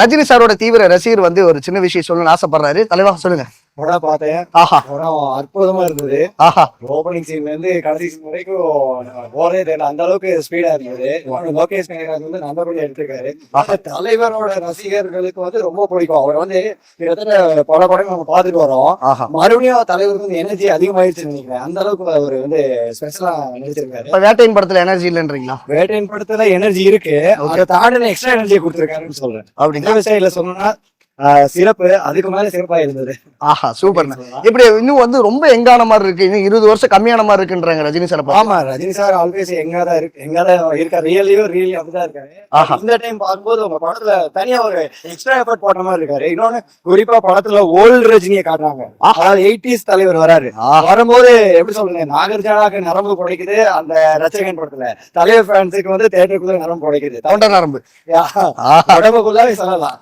ரஜினி சாரோட தீவிர ரசிகர் வந்து ஒரு சின்ன விஷயம் சொல்லணும்னு ஆசைப்படுறாரு. தலைவா சொல்லுங்க. படம் பார்த்தேன். ஆஹா, படம் அற்புதமா இருந்தது. ஆஹா, ஓப்பனிங் சீன்ல இருந்து கடைசி சீன் வரைக்கும் போறதே தெரியல, அந்த அளவுக்கு ஸ்பீடா இருந்தது. லோகேஷ் கனகராஜ் வந்து நல்லபடியா எடுத்திருக்காரு. தலைவரோட ரசிகர்களுக்கு வந்து ரொம்ப பிடிக்கும். அவர் வந்து கிட்டத்தட்ட பல படம் நம்ம பார்த்துட்டு வரோம். ஆஹா. மறுபடியும் தலைவருக்கு வந்து எனர்ஜி அதிகமாயிருச்சுன்னு நினைக்கிறேன். அந்த அளவுக்கு அவர் வந்து ஸ்பெஷலா நடிச்சிருக்காரு. இப்ப வேட்டையின் படத்துல எனர்ஜி இல்லைன்றீங்களா? வேட்டையின் படத்துல எனர்ஜி இருக்கு, அதை தாண்டின எக்ஸ்ட்ரா எனர்ஜியை கொடுத்திருக்காருன்னு சொல்றேன். அப்படிங்களா? இந்த விஷயம் சொல்லணும்னா சிறப்பு, அதுக்கு மேல சிறப்பா இருந்தது. ஆஹா, சூப்பர். இப்படி இன்னும் வந்து ரொம்ப எங்கான மாதிரி இருக்கு, இன்னும் 20 வருஷம் கம்மியான மாதிரி இருக்குன்றாங்க ரஜினி சார். ஆமா, ரஜினி சார் ஆல்வேஸ் எங்கதான் இருக்காரு. ரியலி அப்படிதான் இருக்காரு. இந்த டைம் பார்க்கும்போது உங்க படத்துல தனியா ஒரு எக்ஸ்ட்ரா எஃபர்ட் போட்ட மாதிரி இருக்காரு. இன்னொன்னு குறிப்பா படத்துல ஓல்டு ரஜினியை காட்டுறாங்க. அதாவது 80s தலைவர் வராரு. வரும்போது எப்படி சொல்லுங்க, நாகர்ஜானாக்கு நரம்பு குடைக்குது அந்த ரச்சகன் படத்துல. தலைவர் ஃபேன்ஸுக்கு வந்து தியேட்டருக்குள்ள நரம்பு குடைக்குது, தொண்டை நரம்பு உடம்புக்குள்ளாவே சொல்லலாம்.